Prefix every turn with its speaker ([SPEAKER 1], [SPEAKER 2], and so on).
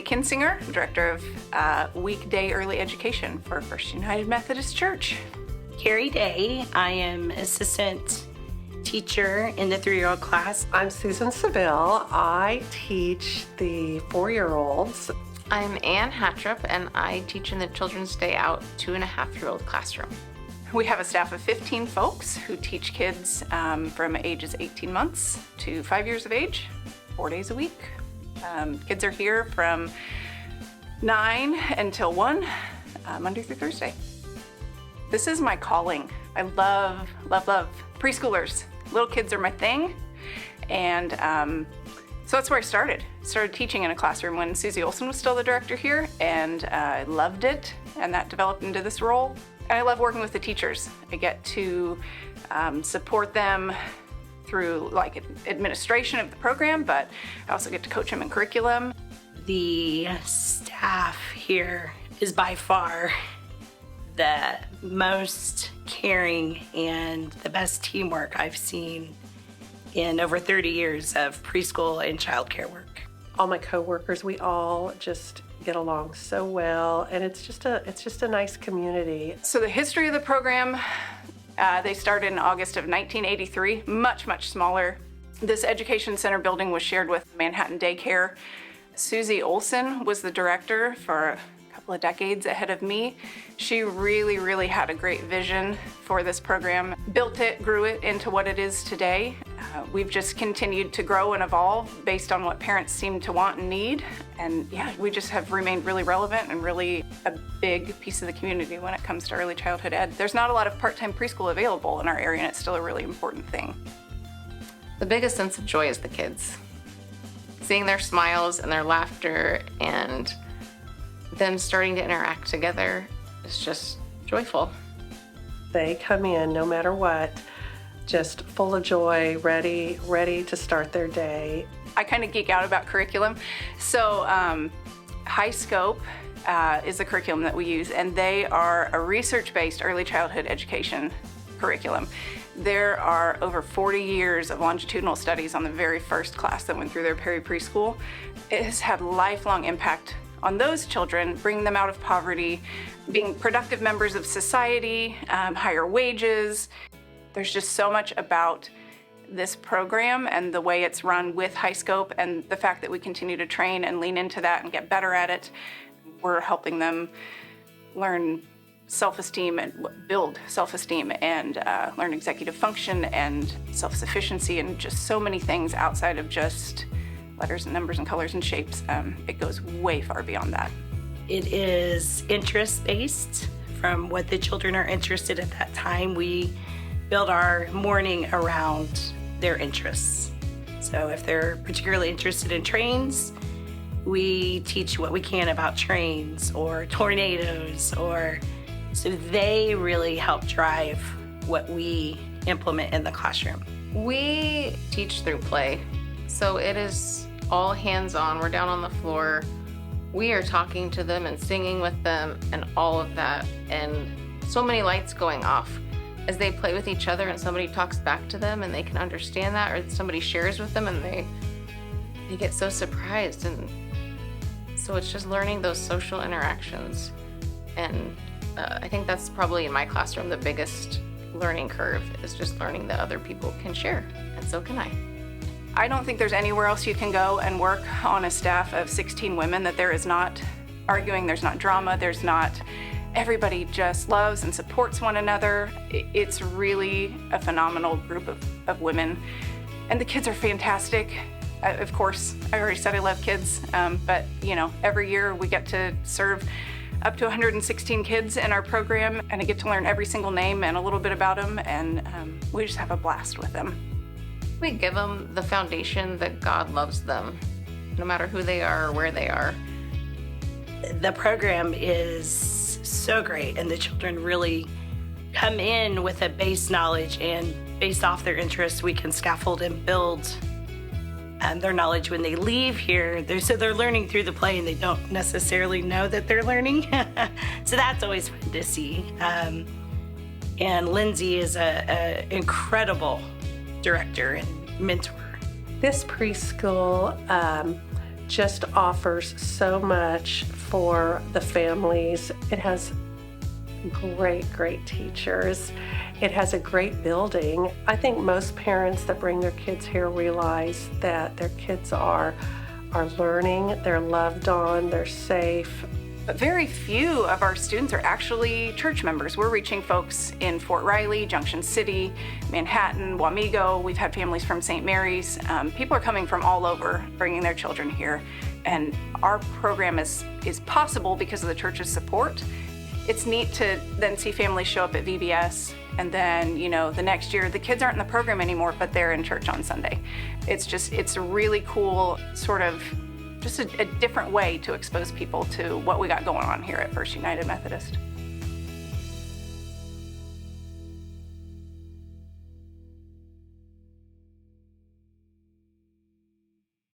[SPEAKER 1] Kinsinger, Director of Weekday Early Education for First United Methodist Church.
[SPEAKER 2] Carrie Day. I am assistant teacher in the 3-year-old class.
[SPEAKER 3] I'm Susan Seville. I teach the 4-year-olds.
[SPEAKER 4] I'm Ann Hattrop, and I teach in the Children's Day Out 2.5-year-old classroom.
[SPEAKER 1] We have a staff of 15 folks who teach kids from ages 18 months to 5 years of age, 4 days a week. Kids are here from 9 until 1, Monday through Thursday. This is my calling. I love preschoolers. Little kids are my thing. And so that's where I started. Started teaching in a classroom when Susie Olson was still the director here, and I loved it, and that developed into this role. And I love working with the teachers. I get to support them through like administration of the program, but I also get to coach them in curriculum.
[SPEAKER 2] The staff here is by far the most caring and the best teamwork I've seen in over 30 years of preschool and childcare work.
[SPEAKER 3] All my coworkers, we all just get along so well, and it's just a nice community.
[SPEAKER 1] So the history of the program, they started in August of 1983, much smaller. This education center building was shared with Manhattan Daycare. Susie Olson was the director for a couple of decades ahead of me. She really had a great vision for this program, built it, grew it into what it is today. We've just continued to grow and evolve based on what parents seem to want and need. And yeah, we just have remained really relevant and really a big piece of the community when it comes to early childhood ed. There's not a lot of part-time preschool available in our area, and it's still a really important thing.
[SPEAKER 4] The biggest sense of joy is the kids. Seeing their smiles and their laughter and them starting to interact together is just joyful.
[SPEAKER 3] They come in no matter what, just full of joy, ready to start their day.
[SPEAKER 1] I kind of geek out about curriculum. So High Scope is the curriculum that we use, and they are a research-based early childhood education curriculum. There are over 40 years of longitudinal studies on the very first class that went through their preschool. It has had lifelong impact on those children, bringing them out of poverty, being productive members of society, higher wages. There's just so much about this program and the way it's run with High Scope, and the fact that we continue to train and lean into that and get better at it. We're helping them learn self-esteem and build self-esteem and learn executive function and self-sufficiency and just so many things outside of just letters and numbers and colors and shapes. It goes way far beyond that.
[SPEAKER 2] It is interest-based from what the children are interested at that time. We build our morning around their interests. So if they're particularly interested in trains, we teach what we can about trains or tornadoes, so they really help drive what we implement in the classroom.
[SPEAKER 4] We teach through play, so it is all hands-on. We're down on the floor. We are talking to them and singing with them and all of that, and so many lights going off as they play with each other, and somebody talks back to them and they can understand that, or somebody shares with them and they get so surprised. And so it's just learning those social interactions. And I think that's probably in my classroom the biggest learning curve, is just learning that other people can share, and so can I.
[SPEAKER 1] I don't think there's anywhere else you can go and work on a staff of 16 women that there is not arguing, there's not drama, there's not, everybody just loves and supports one another. It's really a phenomenal group of women. And the kids are fantastic. Of course, I already said I love kids, but every year we get to serve up to 116 kids in our program, and I get to learn every single name and a little bit about them, and we just have a blast with them.
[SPEAKER 4] We give them the foundation that God loves them, no matter who they are or where they are.
[SPEAKER 2] The program is so great, and the children really come in with a base knowledge, and based off their interests, we can scaffold and build their knowledge when they leave here. They're learning through the play, and they don't necessarily know that they're learning. So that's always fun to see. And Lindsay is an incredible director and mentor.
[SPEAKER 3] This preschool just offers so much for the families. It has great teachers. It has a great building. I think most parents that bring their kids here realize that their kids are learning, they're loved on, they're safe.
[SPEAKER 1] But very few of our students are actually church members. We're reaching folks in Fort Riley, Junction City, Manhattan, Wamego. We've had families from St. Mary's. People are coming from all over, bringing their children here. And our program is possible because of the church's support. It's neat to then see families show up at VBS, and then, the next year, the kids aren't in the program anymore, but they're in church on Sunday. It's a really cool sort of just a different way to expose people to what we got going on here at First United Methodist.